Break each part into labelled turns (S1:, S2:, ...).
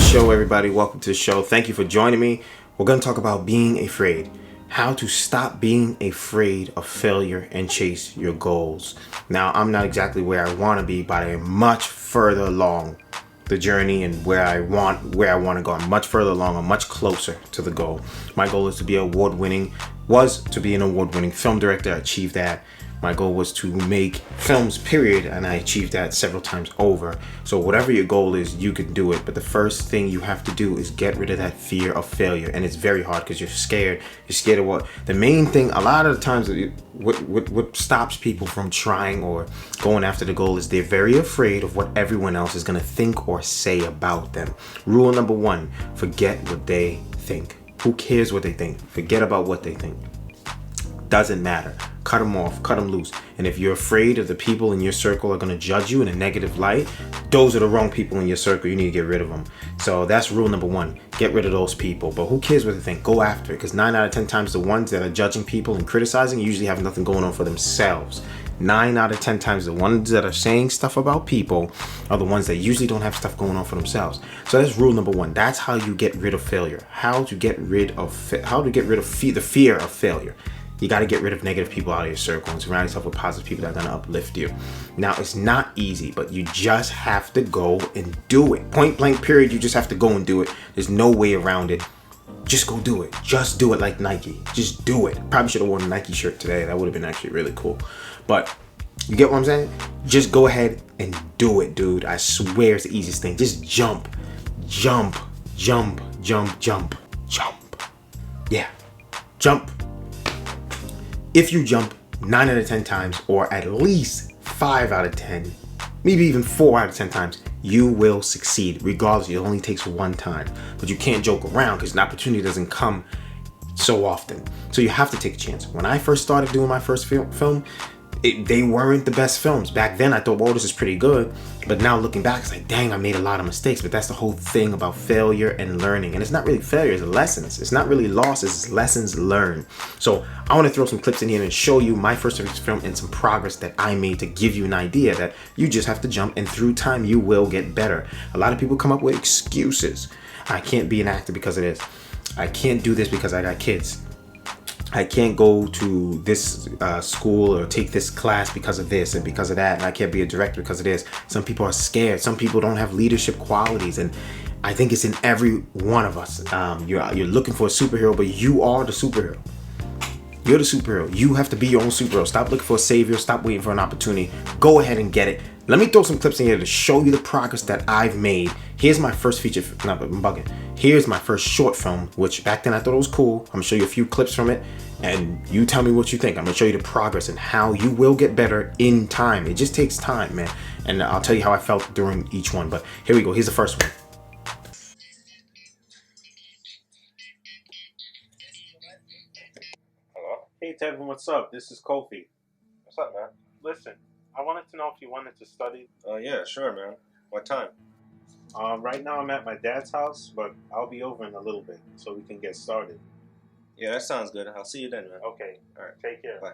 S1: show, everybody. Welcome to the show. Thank you for joining me. We're going to talk about being afraid. How to stop being afraid of failure and chase your goals. Now, I'm not exactly where I want to be, but I am much further along the journey and where I want to go. I'm much further along. I'm much closer to the goal. My goal is to be an award-winning film director. I achieved that. My goal was to make films, period, and I achieved that several times over. So whatever your goal is, you can do it. But the first thing you have to do is get rid of that fear of failure. And it's very hard because you're scared. You're scared of what? The main thing, a lot of the times, what stops people from trying or going after the goal is they're very afraid of what everyone else is going to think or say about them. Rule number one, forget what they think. Who cares what they think? Forget about what they think. Doesn't matter. Cut them off, cut them loose. And if you're afraid of the people in your circle are going to judge you in a negative light, those are the wrong people in your circle. You need to get rid of them. So that's rule number one. Get rid of those people. But who cares what they think? Go after it. Because 9 out of 10 times the ones that are judging people and criticizing usually have nothing going on for themselves. 9 out of 10 times the ones that are saying stuff about people are the ones that usually don't have stuff going on for themselves. So that's rule number one. That's how you get rid of failure. How to get rid of the fear of failure. You got to get rid of negative people out of your circle and surround yourself with positive people that are going to uplift you. Now, it's not easy, but you just have to go and do it. Point blank, period. You just have to go and do it. There's no way around it. Just go do it. Just do it like Nike. Just do it. Probably should have worn a Nike shirt today. That would have been actually really cool. But you get what I'm saying? Just go ahead and do it, dude. I swear it's the easiest thing. Just jump. Jump. Jump. Jump. Jump. Jump. Yeah. Jump. If you jump 9 out of 10 times, or at least 5 out of 10, maybe even 4 out of 10 times, you will succeed. Regardless, it only takes one time. But you can't joke around because an opportunity doesn't come so often. So you have to take a chance. When I first started doing my first film, they weren't the best films. Back then, I thought, well, this is pretty good. But now looking back, it's like, dang, I made a lot of mistakes. But that's the whole thing about failure and learning. And it's not really failure, it's lessons. It's not really losses, it's lessons learned. So I want to throw some clips in here and show you my first film and some progress that I made to give you an idea that you just have to jump, and through time, you will get better. A lot of people come up with excuses. I can't be an actor because of this. I can't do this because I got kids. I can't go to this school or take this class because of this and because of that. And I can't be a director because of this. Some people are scared. Some people don't have leadership qualities. And I think it's in every one of us. You're looking for a superhero, but you are the superhero. You're the superhero. You have to be your own superhero. Stop looking for a savior. Stop waiting for an opportunity. Go ahead and get it. Let me throw some clips in here to show you the progress that I've made. Here's my first feature. No, I'm bugging. Here's my first short film, which back then I thought it was cool. I'm gonna show you a few clips from it, and you tell me what you think. I'm gonna show you the progress and how you will get better in time. It just takes time, man. And I'll tell you how I felt during each one. But here we go. Here's the first one. Hello? Hey, Tevin, what's up? This is Kofi.
S2: What's up, man?
S1: Listen, I wanted to know if you wanted to study.
S2: Yeah, sure, man. What time?
S1: Right now I'm at my dad's house, but I'll be over in a little bit so we can get started.
S2: Yeah, that sounds good. I'll see you then, man.
S1: Okay.
S2: All right.
S1: Take care.
S2: Bye.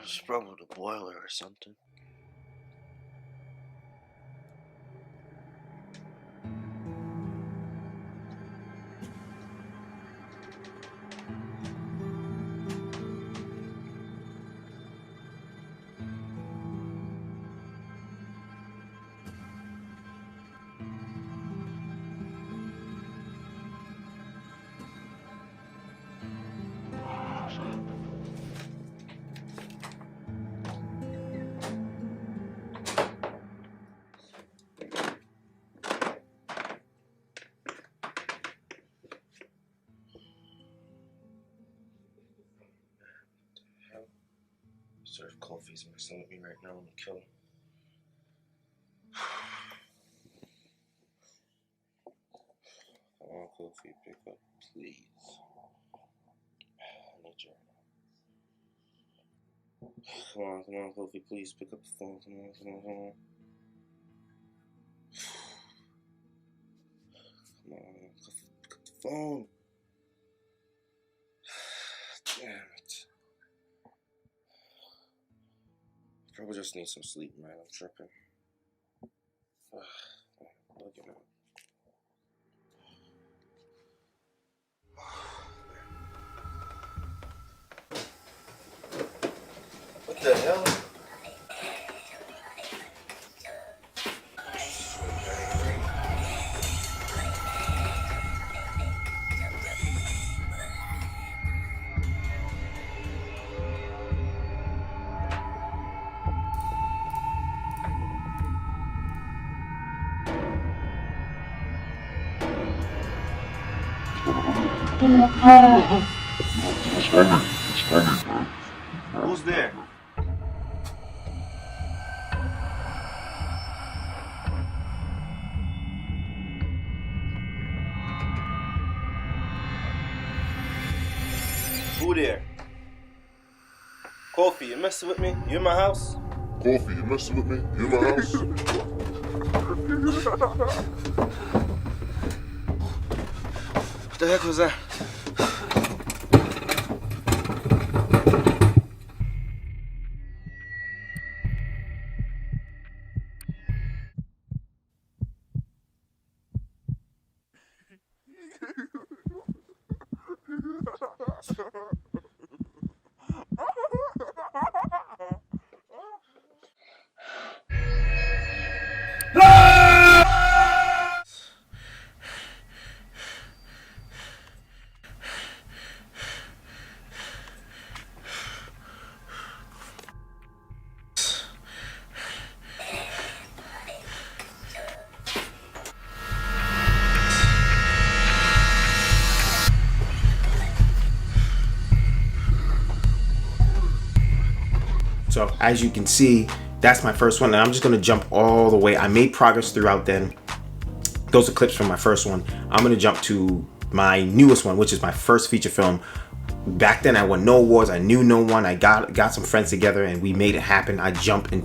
S3: It's probably the boiler or something.
S2: Serve Kofi's messing with me right now. I'm gonna kill him. Come on, Kofi, pick up, please. I need your... Come on, Kofi, please pick up the phone. Come on. Come on, Kofi, pick up the phone. Damn it. Probably just need some sleep, man. I'm tripping. Look at him. What the hell? Who's there? Who there? Kofi, you messing with me? You in my house?
S3: Kofi, you messing with me? You in my house?
S2: What the heck was that?
S1: So as you can see, that's my first one, and I'm just gonna jump all the way. I made progress throughout then. Those are clips from my first one. I'm gonna jump to my newest one, which is my first feature film. Back then I won no awards, I knew no one. I got some friends together and we made it happen. I jumped and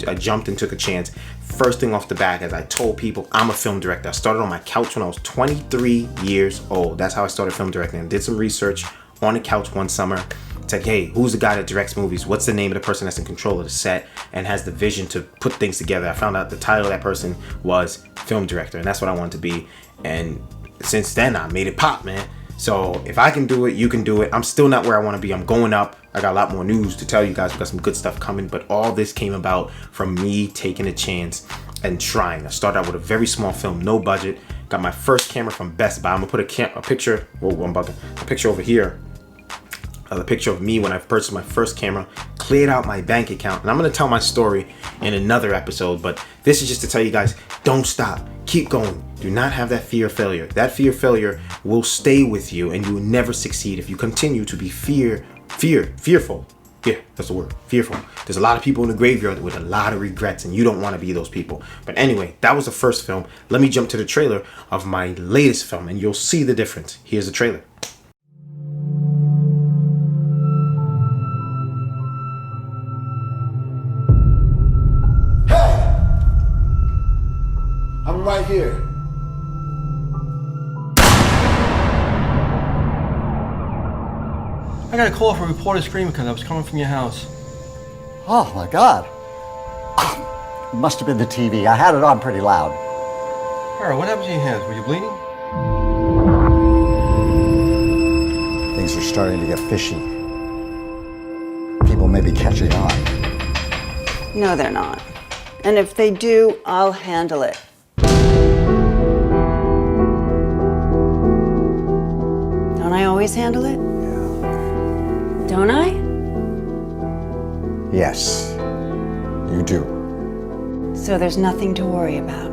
S1: took a chance. First thing off the bat, as I told people, I'm a film director. I started on my couch when I was 23 years old. That's how I started film directing. I did some research on the couch one summer. It's like, hey, who's the guy that directs movies? What's the name of the person that's in control of the set and has the vision to put things together? I found out the title of that person was film director, and that's what I wanted to be. And since then, I made it pop, man. So if I can do it, you can do it. I'm still not where I want to be. I'm going up. I got a lot more news to tell you guys. We got some good stuff coming, but all this came about from me taking a chance and trying. I started out with a very small film, no budget. Got my first camera from Best Buy. I'm gonna put a picture. Oh, I'm bugging. A picture over here. The picture of me when I purchased my first camera, cleared out my bank account, and I'm going to tell my story in another episode, but this is just to tell you guys, don't stop, keep going, do not have that fear of failure. That fear of failure will stay with you and you will never succeed if you continue to be fearful. Yeah, that's the word, fearful. There's a lot of people in the graveyard with a lot of regrets and you don't want to be those people. But anyway, that was the first film. Let me jump to the trailer of my latest film and you'll see the difference. Here's the trailer.
S4: I'm right here.
S5: I got a call from a reporter screaming because I was coming from your house.
S6: Oh my God. It must have been the TV. I had it on pretty loud.
S5: Harold, what happened to your hands? Were you bleeding?
S6: Things are starting to get fishy. People may be catching on.
S7: No, they're not. And if they do, I'll handle it. Don't I always handle it?
S6: Yeah.
S7: Don't I?
S6: Yes, you do.
S7: So there's nothing to worry about.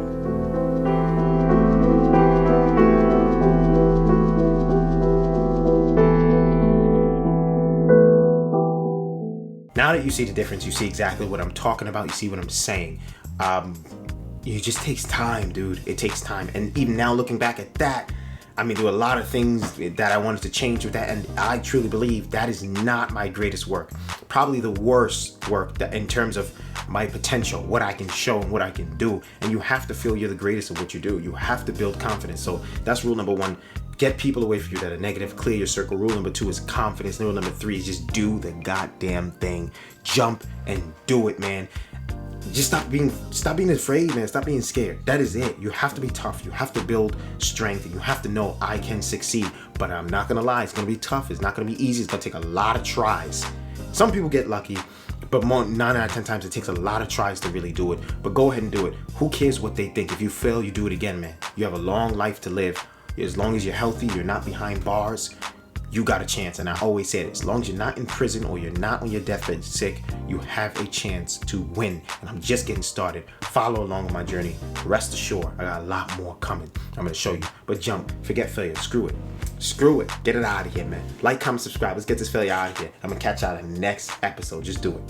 S1: Now that you see the difference, you see exactly what I'm talking about. You see what I'm saying. It just takes time, dude. It takes time. And even now looking back at that, I mean, there were a lot of things that I wanted to change with that, and I truly believe that is not my greatest work. Probably the worst work that in terms of my potential, what I can show and what I can do. And you have to feel you're the greatest at what you do. You have to build confidence. So that's rule number 1. Get people away from you that are negative. Clear your circle. Rule number 2 is confidence. Rule number 3 is just do the goddamn thing. Jump and do it, man. Just stop being afraid, man. Stop being scared. That is it. You have to be tough. You have to build strength, and you have to know I can succeed. But I'm not gonna lie, it's gonna be tough. It's not gonna be easy. It's gonna take a lot of tries. Some people get lucky, but 9 out of 10 times it takes a lot of tries to really do it. But go ahead and do it. Who cares what they think? If you fail, you do it again, man. You have a long life to live. As long as you're healthy, you're not behind bars, you got a chance. And I always say it, as long as you're not in prison or you're not on your deathbed sick, you have a chance to win. And I'm just getting started. Follow along on my journey. Rest assured, I got a lot more coming. I'm gonna show you. But jump, forget failure, screw it. Screw it, get it out of here, man. Like, comment, subscribe. Let's get this failure out of here. I'm gonna catch y'all in the next episode. Just do it.